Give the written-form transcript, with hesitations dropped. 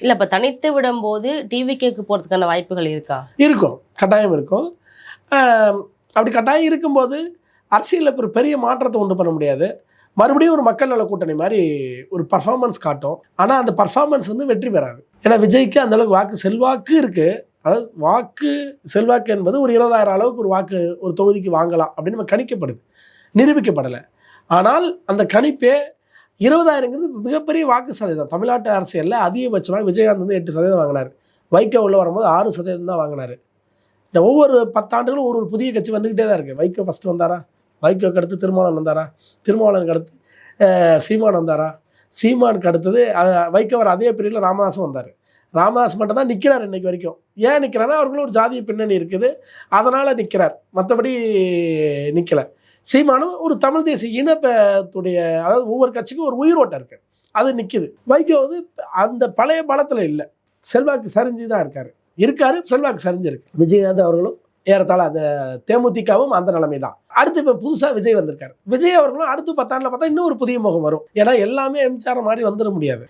இல்ல இப்ப தனித்து விடும்போது டிவிகேக்கு போறதுக்கான வாய்ப்புகள் இருக்கா? இருக்கும், கட்டாயம் இருக்கும். அப்படி கட்டாயம் இருக்கும்போது அரசியலில் ஒரு பெரிய மாற்றத்தை உண்டு பண்ண முடியாது. மறுபடியும் ஒரு மக்கள் நல கூட்டணி மாதிரி ஒரு பர்ஃபார்மன்ஸ் காட்டும். ஆனால் அந்த பர்ஃபார்மன்ஸ் வந்து வெற்றி பெறாது. ஏன்னா விஜய்க்கு அந்தளவுக்கு வாக்கு செல்வாக்கு இருக்குது. அதாவது வாக்கு செல்வாக்கு என்பது ஒரு 20,000 அளவுக்கு ஒரு வாக்கு ஒரு தொகுதிக்கு வாங்கலாம் அப்படின்னு நம்ம கணிக்கப்படுது, நிரூபிக்கப்படலை. ஆனால் அந்த கணிப்பே 20,000ங்கிறது மிகப்பெரிய வாக்கு சதவீதம். தமிழ்நாட்டு அரசியலில் அதிகபட்சமாக விஜயகாந்த் வந்து 8% வாங்கினார். வைகோ உள்ள வரும்போது 6% தான் வாங்கினார். இந்த ஒவ்வொரு 10 ஆண்டுகளும் ஒரு புதிய கட்சி வந்துக்கிட்டே தான் இருக்குது. வைகோ ஃபஸ்ட்டு வந்தாரா, வைகோக்கு அடுத்து திருமாவளவன் வந்தாரா, திருமாவளவனுக்கு அடுத்து சீமான் வந்தாரா, சீமானுக்கு அடுத்தது வைகோ வர அதே பீரியடில் ராமதாஸும் வந்தார். ராமதாஸ் மட்டும் தான் நிற்கிறார் இன்றைக்கி வரைக்கும். ஏன் நிற்கிறாருன்னா அவர்களும் ஒரு ஜாதிய பின்னணி இருக்குது, அதனால் நிற்கிறார். மற்றபடி நிற்கலை. சீமானும் ஒரு தமிழ் தேசிய இனத்துடைய, அதாவது ஒவ்வொரு கட்சிக்கும் ஒரு உயிரோட்டம் இருக்குது, அது நிற்கிது. வைகோ வந்து அந்த பழைய பலத்தில் இல்லை, செல்வாக்கு சரிஞ்சு தான் இருக்காரு, செல்வாக்கு சரிஞ்சிருக்கு. விஜயகாந்த் அவர்களும் ஏறத்தாழ அந்த தேமுதிகவும் அந்த நிலைமை தான். அடுத்து இப்போ புதுசாக விஜய் வந்திருக்காரு. விஜய் அவர்களும் அடுத்து 10 ஆண்டில் பார்த்தா இன்னும் ஒரு புதிய முகம் வரும். ஏன்னா எல்லாமே எம்ஜிஆர் மாதிரி வந்துட முடியாது.